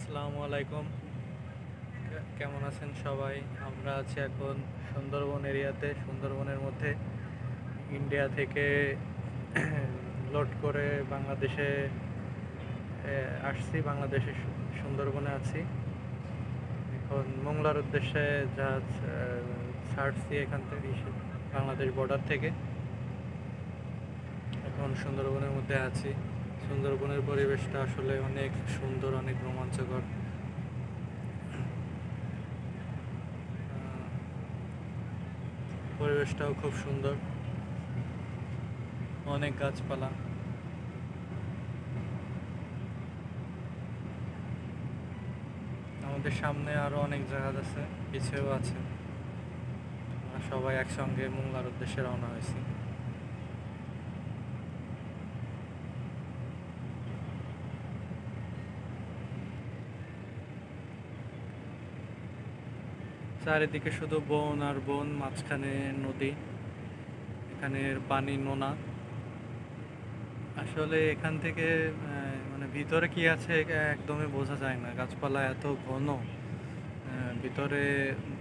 আসসালামু আলাইকুম। কেমন আছেন সবাই? আমরা আছি এখন সুন্দরবন এরিয়াতে। সুন্দরবনের মধ্যে ইন্ডিয়া থেকে লোড করে বাংলাদেশে আসছি। বাংলাদেশে সুন্দরবনে আছি। এখন মোংলার উদ্দেশ্যে জাহাজ ছাড়ছি এখান থেকে, বাংলাদেশ বর্ডার থেকে। এখন সুন্দরবনের মধ্যে আছি। সুন্দরবনের পরিবেশটা আসলে অনেক সুন্দর, অনেক রোমাঞ্চকর। পরিবেশটাও খুব সুন্দর, অনেক গাছপালা। আমাদের সামনে আরো অনেক জাহাজ আছে, পিছেও আছে। আমরা সবাই একসঙ্গে মোংলার উদ্দেশ্যে রওনা হয়েছি। চারিদিকে শুধু বন আর বন, মাঝখানে নদী। এখানের পানি নোনা। আসলে এখান থেকে মানে ভিতরে কি আছে একদমই বোঝা যায় না, গাছপালা এত ঘন। ভিতরে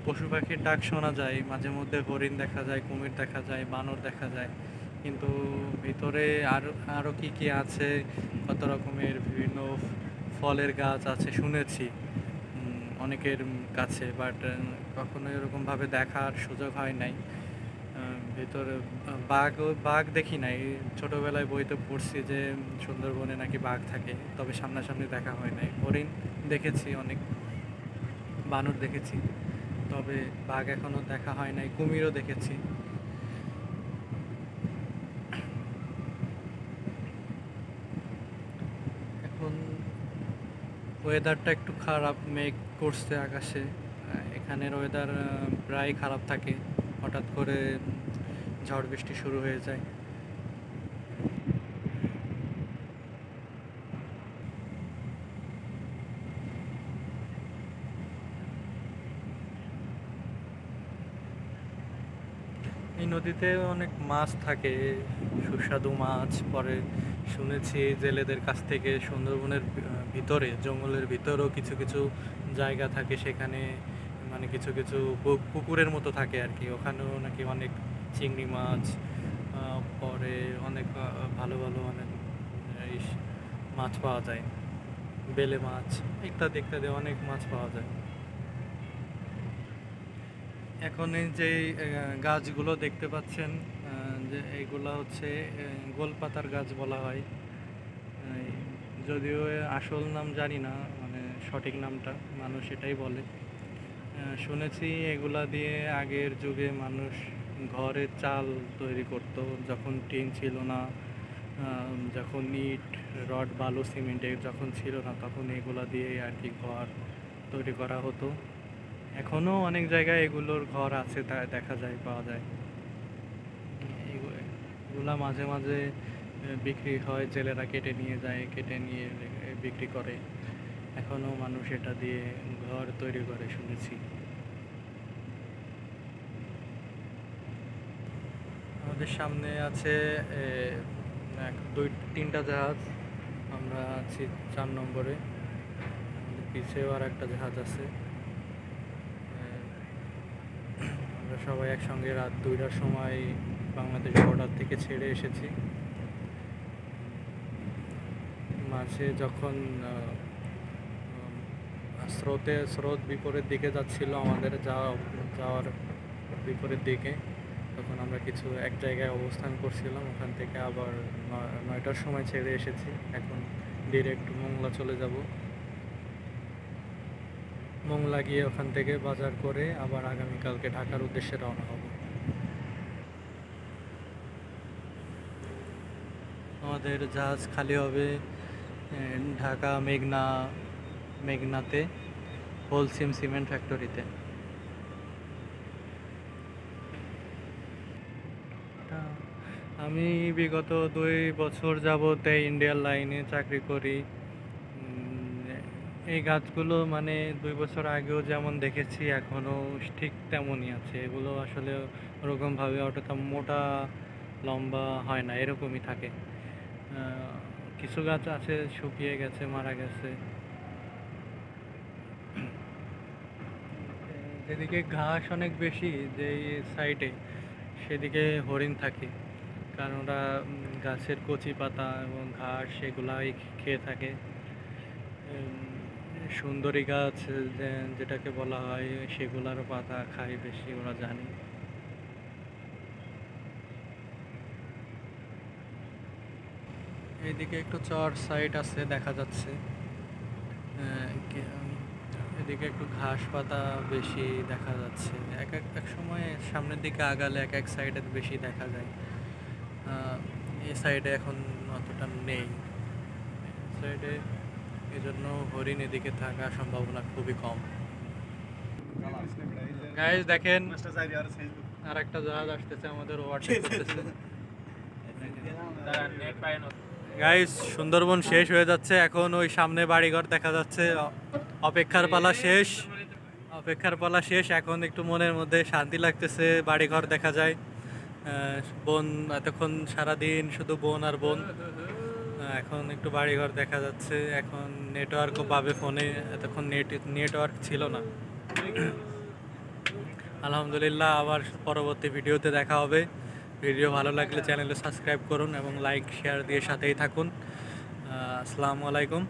পশু পাখির ডাক শোনা যায়, মাঝে মধ্যে হরিণ দেখা যায়, কুমির দেখা যায়, বানর দেখা যায়। কিন্তু ভিতরে আরও আরও কী কী আছে, কত রকমের বিভিন্ন ফলের গাছ আছে শুনেছি অনেকের কাছে, বাট কখনো এরকমভাবে দেখার সুযোগ হয় নাই। ভেতরে বাঘ দেখি নাই। ছোটোবেলায় বইতে পড়ছি যে সুন্দরবনে নাকি বাঘ থাকে, তবে সামনাসামনি দেখা হয় নাই। হরিণ দেখেছি অনেক, বানর দেখেছি, তবে বাঘ এখনও দেখা হয় নাই। কুমিরও দেখেছি। এখন ওয়েদারটা একটু খারাপ, মেঘ করছে আকাশে। এখানের ওয়েদার প্রায় খারাপ থাকে, হঠাৎ করে ঝড় বৃষ্টি শুরু হয়ে যায়। এই নদীতে অনেক মাছ থাকে, সুস্বাদু মাছ। পরে শুনেছি জেলেদের কাছ থেকে সুন্দরবনের ভিতরে, জঙ্গলের ভিতরেও কিছু কিছু জায়গা থাকে, সেখানে মানে কিছু কিছু পুকুরের মতো থাকে আর কি। ওখানেও নাকি অনেক চিংড়ি মাছ, পরে অনেক ভালো ভালো অনেক মাছ পাওয়া যায়, বেলে মাছ ইত্যাদি ইত্যাদি অনেক মাছ পাওয়া যায়। এখন এই যে গাছগুলো দেখতে পাচ্ছেন, যে এইগুলা হচ্ছে গোলপাতার গাছ বলা হয়। যদিও আসল নাম জানি না, মানে সঠিক নামটা মানুষ এটাই বলে। শুনেছি এগুলা দিয়ে আগের যুগে মানুষ ঘরের চাল তৈরি করতো, যখন টিন ছিল না, যখন ইট, রড, বালু, সিমেন্টের যখন ছিল না, তখন এগুলা দিয়ে আর কি ঘর তৈরি করা হতো। এখনও অনেক জায়গায় এগুলোর ঘর আছে, তা দেখা যায়, পাওয়া যায়। এগুলা মাঝে মাঝে বিক্রি হয়, জেলেরা কেটে নিয়ে যায়, কেটে নিয়ে বিক্রি করে। এখনও মানুষ এটা দিয়ে ঘর তৈরি করে শুনেছি। আমাদের সামনে আছে তিনটা জাহাজ। আমরা আছি 4 নম্বরে। পিছেও আর একটা জাহাজ আছে। আমরা সবাই একসঙ্গে রাত 2টার সময় বাংলাদেশ বর্ডার থেকে ছেড়ে এসেছি। মাঝে যখন স্রোত বিপরীত দিকে যাচ্ছিল, আমাদের যাওয়ার বিপরীত দিকে, তখন আমরা এক জায়গায় অবস্থান করছিলাম। ওখান থেকে আবার 9টার সময় ছেড়ে এসেছি। এখন ডিরেক্ট মোংলা চলে যাব। মোংলা গিয়ে ওখান থেকে বাজার করে আবার আগামীকালকে ঢাকার উদ্দেশ্যে রওনা হব। আমাদের জাহাজ খালি হবে ঢাকা মেঘনাতে হোলসিম সিমেন্ট ফ্যাক্টরিতে। আমি বিগত 2 বছর যাবত এই ইন্ডিয়ান লাইনে চাকরি করি। এই গাছগুলো মানে 2 বছর আগেও যেমন দেখেছি, এখনও ঠিক তেমনই আছে। এগুলো আসলে ওরকমভাবে অতটা মোটা লম্বা হয় না, এরকমই থাকে। কিছু গাছ আছে শুকিয়ে গেছে, মারা গেছে। এদিকে ঘাস অনেক বেশি যেই সাইডে, সেদিকে হরিণ থাকে, কারণ ওরা গাছের কচি পাতা এবং ঘাস সেগুলাই খেয়ে থাকে। সুন্দরী গাছ যেটাকে বলা হয় সেগুলারও পাতা খায় বেশি, ওরা জানে। এইদিকে একটু চর সাইড আছে দেখা যাচ্ছে। এদিকে একটু ঘাস পাতা বেশি দেখা যাচ্ছে, এক সময় সামনের দিকে আগালে এক সাইডে বেশি দেখা যায়। এই সাইডে এখন অতটা নেই সাইডে, এই জন্য হরিণ এদিকে থাকার সম্ভাবনা খুবই কম। গাইজ দেখেন আর একটা জাহাজ আসতেছে, আমাদের ওভারটেক করতেছে। গাইজ সুন্দরবন শেষ হয়ে যাচ্ছে, এখন ওই সামনে বাড়িঘর দেখা যাচ্ছে। অপেক্ষার পালা শেষ, অপেক্ষার পালা শেষ। এখন একটু মনের মধ্যে শান্তি লাগতেছে, বাড়িঘর দেখা যায়। বন, এতক্ষণ সারাদিন শুধু বন আর বন, এখন একটু বাড়িঘর দেখা যাচ্ছে। এখন নেটওয়ার্কও পাবে ফোনে, এতক্ষণ নেটওয়ার্ক ছিল না। আলহামদুলিল্লাহ, আবার পরবর্তী ভিডিওতে দেখা হবে। ভিডিও ভালো লাগলে চ্যানেলে সাবস্ক্রাইব করুন এবং লাইক শেয়ার দিয়ে সাথেই থাকুন। আসসালামু আলাইকুম।